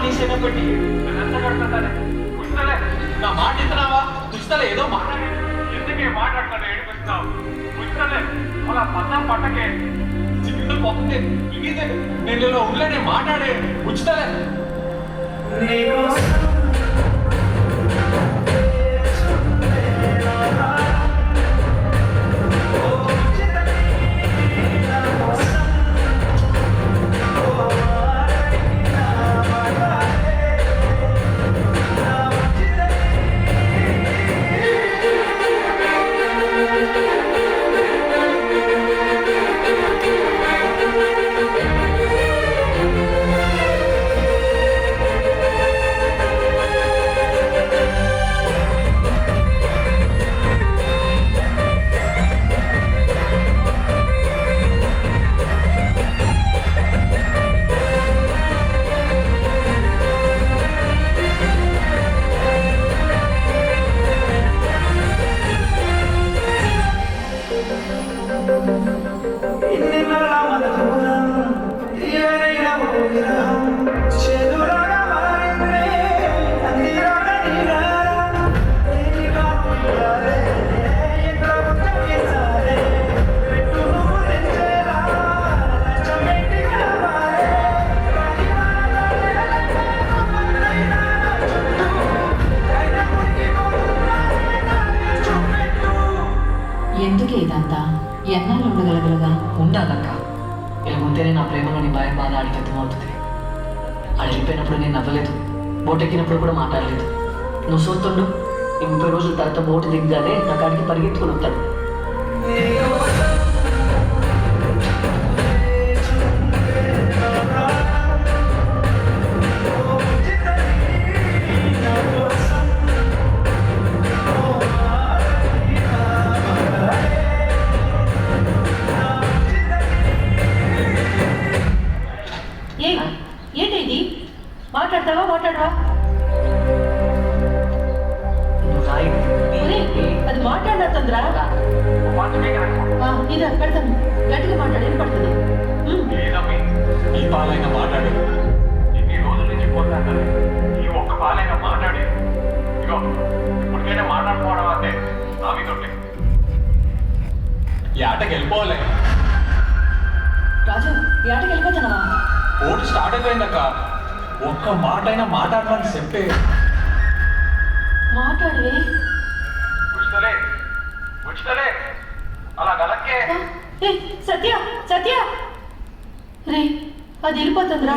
నీ సేన పెట్టి ఎంత కడుతుందనే పుస్తలే నా మాట ఇస్తున్నావా పుస్తలే ఏదో మాట్లాడే ఎందుకే మాట్లాడతాను ఏడిపిస్తావు పుస్తలే అలా పద్దం పట్టకే చిన్న పోతే ఇదే నేను ఇలా ఉండలేనే మాట్లాడే ఉచితలే ఎందుకే ఇదంతా ఎన్నాళ్ళు ఉండగలగలగా ఉండాలక్క ఇలా ఉంటేనే నా ప్రేమలోని భయం బాధ ఆడికి అర్థమవుతుంది ఆడ వెళ్ళిపోయినప్పుడు నేను నవ్వలేదు బోట్ ఎక్కినప్పుడు కూడా మాట్లాడలేదు నువ్వు సోతుండు 30 రోజుల తర్వాత బోటు దిగ్గానే నా కాడికి పరిగెత్తుకుని వస్తాడు ఏంటి మాట్లాడతావా మాట్లాడవా అది మాట్లాడినా తొందర ఇదా పెడతాను గట్టిగా మాట్లాడి పడుతుంది ఈ పాలైనా మాట్లాడు ఇన్ని రోజుల నుంచి పోతాను ఈ ఒక్క పాలైనా మాట్లాడి ఇగో ఇప్పటికైనా మాట్లాడుకోవడం అంటే నా మీద ఉంటే ఈ ఆటకి వెళ్ళిపోలే రాజు ఈ ఆటకి వెళ్ళిపోతున్నావా ఓటు స్టార్ట్ అయిపోయిందక్క ఒక్క మాట అయినా మాట్లాడమని చెప్పే మాట్లాడవే ఉచితలే అలా గలక్కే సత్య సత్య రే అది వెళ్ళిపోతుందిరా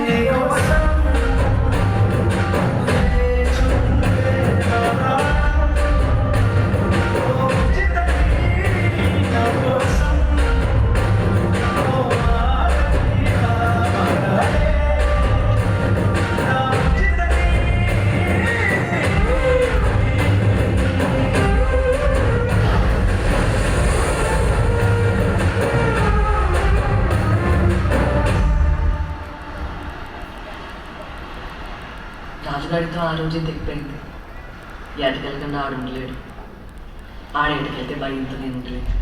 రాజుగారితో ఆ రోజే తెగిపోయింది ఎటుకెళ్ళకుండా ఆడు ఉండలేడు ఆడ ఎటుకెళ్తే భయంతో నేను ఉండలేదు